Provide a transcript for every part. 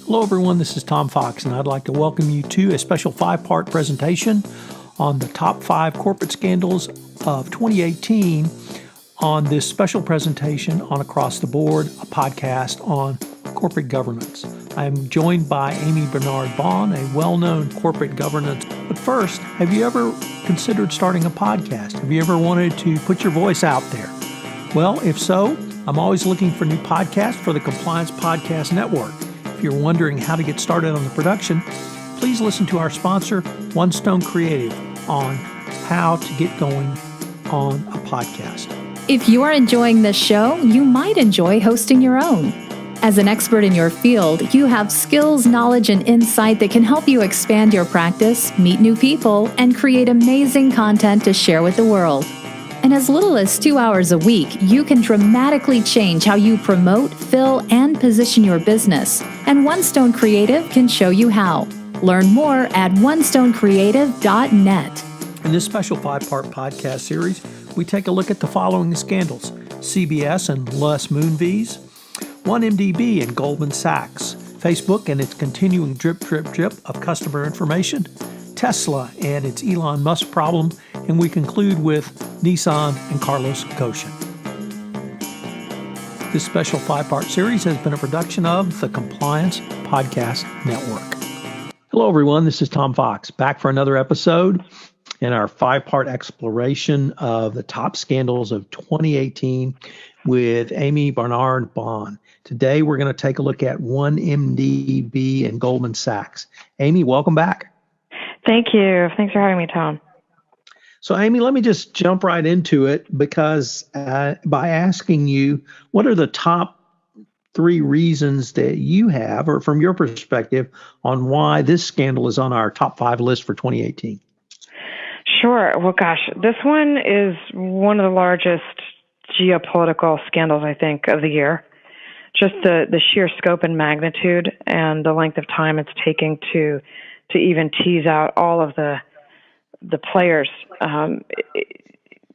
Hello everyone, this is Tom Fox, and I'd like to welcome you to a special 5-part presentation on the top 5 corporate scandals of 2018 on this special presentation on Across the Board, a podcast on corporate governance. I am joined by Amy Bernard-Baum, a well-known corporate governance. But first, have you ever considered starting a podcast? Have you ever wanted to put your voice out there? Well, if so, I'm always looking for new podcasts for the Compliance Podcast Network. If you're wondering how to get started on the production, please listen to our sponsor, One Stone Creative, on how to get going on a podcast. If you are enjoying this show, you might enjoy hosting your own. As an expert in your field, you have skills, knowledge, and insight that can help you expand your practice, meet new people, and create amazing content to share with the world. In as little as 2 hours a week, you can dramatically change how you promote, fill, and position your business. And One Stone Creative can show you how. Learn more at onestonecreative.net. In this special 5-part podcast series, we take a look at the following scandals: CBS and Les Moonves, II-1MDB and Goldman Sachs, Facebook and its continuing drip of customer information, Tesla and its Elon Musk problem, and we conclude with Nissan and Carlos Ghosn. This special 5-part series has been a production of the Compliance Podcast Network. Hello, everyone. This is Tom Fox, back for another episode in our 5-part exploration of the top scandals of 2018 with Amy Bernard-Baum. Today, we're going to take a look at II-1MDB and Goldman Sachs. Amy, welcome back. Thank you. Thanks for having me, Tom. So, Amy, let me just jump right into it because by asking you, what are the top 3 reasons that you have, or from your perspective, on why this scandal is on our top 5 list for 2018? Sure. Well, gosh, this one is one of the largest geopolitical scandals, I think, of the year. Just the sheer scope and magnitude and the length of time it's taking to even tease out all of the players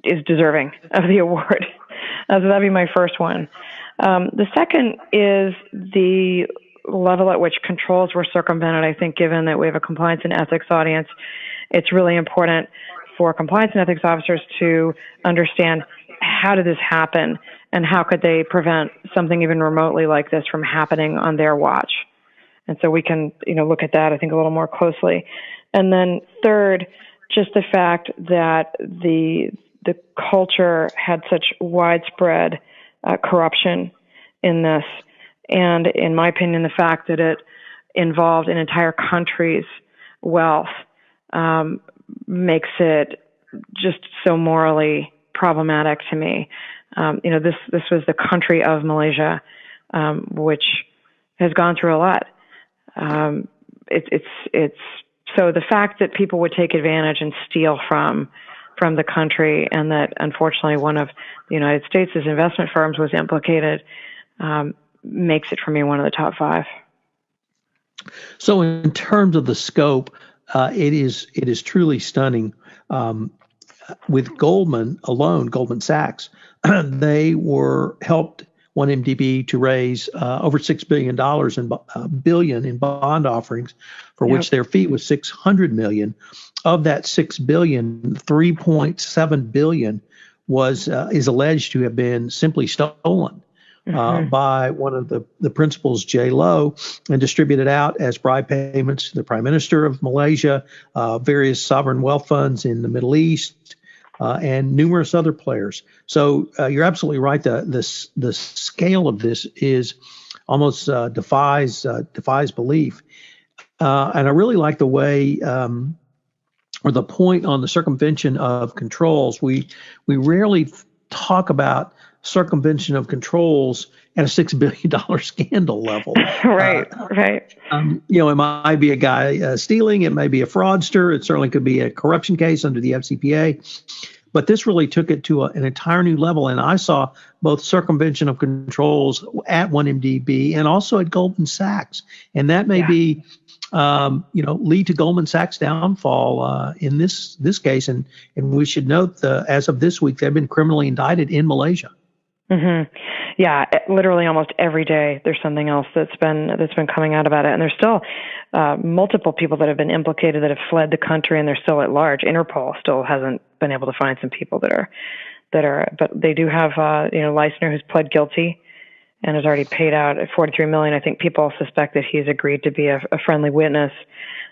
is deserving of the award. So that'd be my first one. The second is the level at which controls were circumvented. I think given that we have a compliance and ethics audience, it's really important for compliance and ethics officers to understand how did this happen and how could they prevent something even remotely like this from happening on their watch. And so we can, look at that, I think, a little more closely. And then third, just the fact that the culture had such widespread corruption in this, and in my opinion, the fact that it involved an entire country's wealth makes it just so morally problematic to me. This was the country of Malaysia, which has gone through a lot. It's so the fact that people would take advantage and steal from the country, and that unfortunately one of the United States' investment firms was implicated, makes it for me one of the top 5. So in terms of the scope, it is truly stunning. With Goldman Sachs, they were helped II-1MDB to raise over $6 billion in bond offerings, for which their fee was $600 million. Of that $6 billion, $3.7 billion is alleged to have been simply stolen by one of the principals, J. Lo, and distributed out as bribe payments to the Prime Minister of Malaysia, various sovereign wealth funds in the Middle East, and numerous other players. So you're absolutely right. The scale of this is almost defies belief. And I really like the way, or the point on the circumvention of controls. We rarely talk about circumvention of controls at a $6 billion scandal level. Right. It might be a guy stealing. It may be a fraudster. It certainly could be a corruption case under the FCPA. But this really took it to an entire new level. And I saw both circumvention of controls at II-1MDB and also at Goldman Sachs. And that may be, lead to Goldman Sachs' downfall in this case. And we should note, as of this week, they've been criminally indicted in Malaysia. Mm-hmm. Yeah, literally almost every day there's something else that's been coming out about it, and there's still multiple people that have been implicated that have fled the country, and they're still at large. Interpol still hasn't been able to find some people that are, but they do have Leisner, who's pled guilty and has already paid out $43 million. I think people suspect that he's agreed to be a friendly witness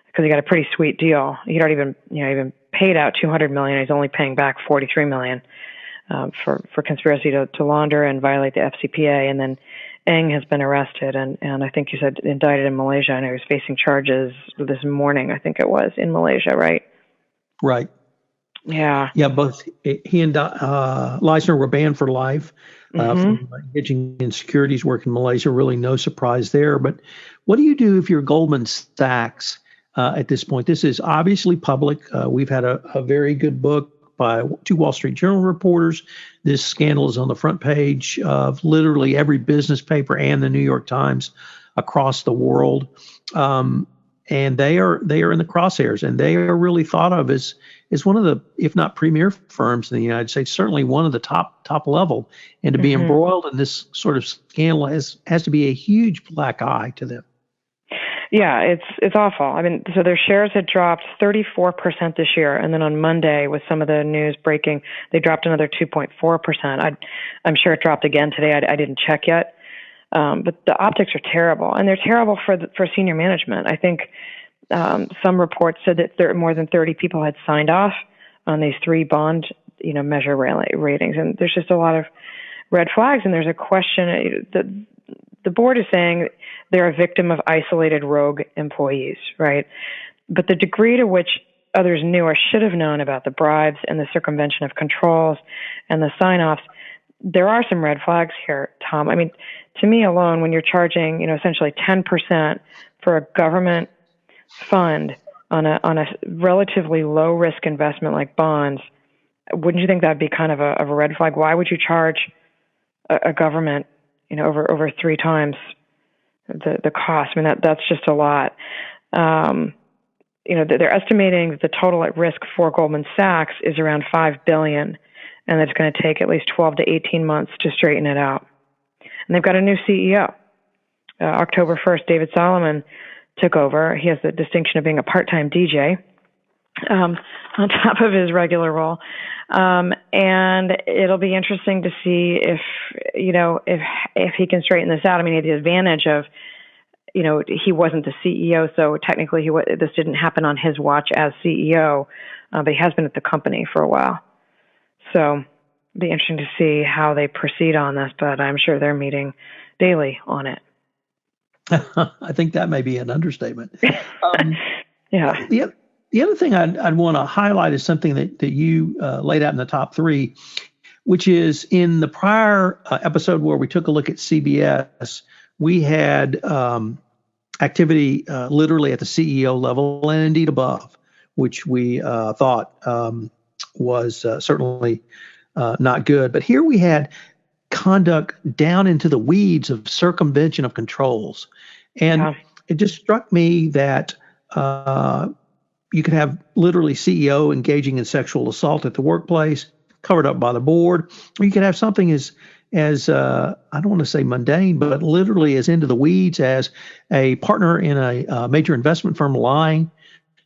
because he got a pretty sweet deal. He'd already been even paid out $200 million. He's only paying back $43 million for conspiracy to launder and violate the FCPA. And then Eng has been arrested and I think you said indicted in Malaysia, and he was facing charges this morning. I think it was in Malaysia, right? Right. Yeah. Yeah, both he and Leisner were banned for life from engaging in securities work in Malaysia. Really no surprise there. But what do you do if you're Goldman Sachs at this point? This is obviously public. We've had a very good book by two Wall Street Journal reporters. This scandal is on the front page of literally every business paper and the New York Times across the world. And they are in the crosshairs, and they are really thought of as one of the, if not premier firms in the United States, certainly one of the top level. And to be embroiled in this sort of scandal has to be a huge black eye to them. Yeah, it's awful. I mean, so their shares had dropped 34% this year, and then on Monday, with some of the news breaking, they dropped another 2.4%. I'm sure it dropped again today. I didn't check yet. But the optics are terrible, and they're terrible for senior management. I think some reports said that more than 30 people had signed off on these three bond, measure ratings, and there's just a lot of red flags. And there's a question that the board is saying they're a victim of isolated rogue employees, right? But the degree to which others knew or should have known about the bribes and the circumvention of controls and the sign-offs, there are some red flags here, Tom. I mean, to me alone, when you're charging, essentially 10% for a government fund on a relatively low risk investment like bonds, wouldn't you think that'd be kind of a red flag? Why would you charge a government, over three times the cost? I mean, that's just a lot. They're estimating that the total at risk for Goldman Sachs is around $5 billion, and it's going to take at least 12 to 18 months to straighten it out. And they've got a new CEO. October 1st, David Solomon took over. He has the distinction of being a part-time DJ on top of his regular role. And it'll be interesting to see if he can straighten this out. I mean, he had the advantage of, he wasn't the CEO, so technically this didn't happen on his watch as CEO, but he has been at the company for a while. So it'll be interesting to see how they proceed on this, but I'm sure they're meeting daily on it. I think that may be an understatement. Yeah. The other thing I'd want to highlight is something that you laid out in the top three, which is in the prior episode where we took a look at CBS, we had activity literally at the CEO level and indeed above, which we thought was certainly not good. But here we had conduct down into the weeds of circumvention of controls. And it just struck me that you could have literally CEO engaging in sexual assault at the workplace, covered up by the board, or you could have something as I don't want to say mundane, but literally as into the weeds as a partner in a major investment firm lying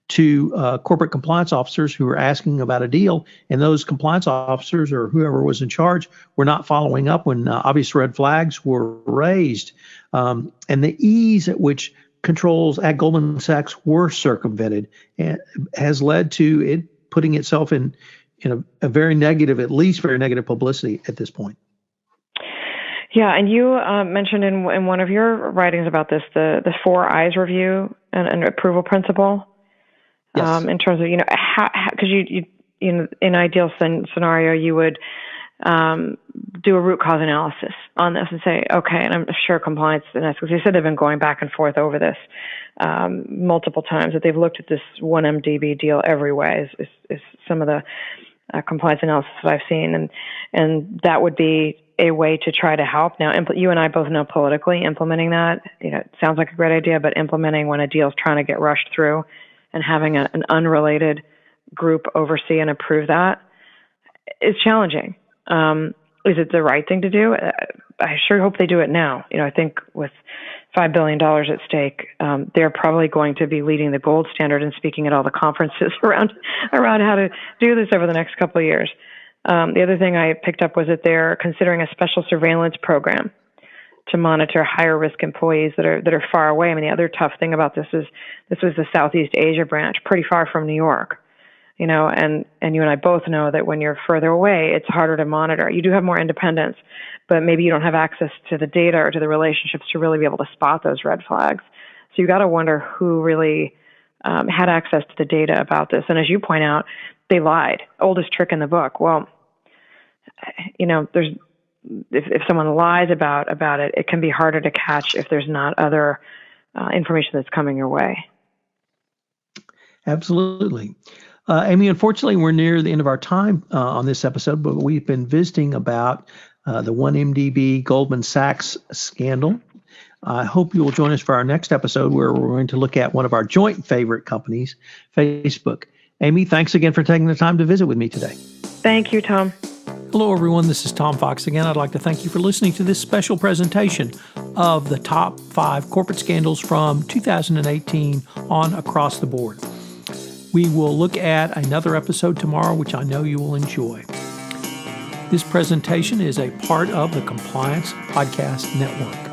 to corporate compliance officers who were asking about a deal, and those compliance officers or whoever was in charge were not following up when obvious red flags were raised. And the ease at which controls at Goldman Sachs were circumvented has led to it putting itself in a very negative, at least very negative publicity at this point. Yeah, and you mentioned in one of your writings about this, the 4 Eyes review and approval principle. Yes. In terms of, because you in an ideal scenario, you would do a root cause analysis on this and say, okay, and I'm sure compliance and ethics, they said they've been going back and forth over this multiple times, that they've looked at this II-1MDB deal every way is some of the compliance analysis that I've seen. And that would be a way to try to help. Now, you and I both know politically implementing that, it sounds like a great idea, but implementing when a deal is trying to get rushed through and having an unrelated group oversee and approve that is challenging. Is it the right thing to do? I sure hope they do it now. I think with $5 billion at stake, they're probably going to be leading the gold standard and speaking at all the conferences around how to do this over the next couple of years. The other thing I picked up was that they're considering a special surveillance program to monitor higher risk employees that are far away. I mean, the other tough thing about this is this was the Southeast Asia branch, pretty far from New York. And you and I both know that when you're further away, it's harder to monitor. You do have more independence, but maybe you don't have access to the data or to the relationships to really be able to spot those red flags. So you got to wonder who really had access to the data about this. And as you point out, they lied. Oldest trick in the book. Well, there's if someone lies about it, it can be harder to catch if there's not other information that's coming your way. Absolutely. Amy, unfortunately, we're near the end of our time on this episode, but we've been visiting about the II-1MDB Goldman Sachs scandal. I hope you will join us for our next episode where we're going to look at one of our joint favorite companies, Facebook. Amy, thanks again for taking the time to visit with me today. Thank you, Tom. Hello, everyone. This is Tom Fox again. I'd like to thank you for listening to this special presentation of the top 5 corporate scandals from 2018 on across the board. We will look at another episode tomorrow, which I know you will enjoy. This presentation is a part of the Compliance Podcast Network.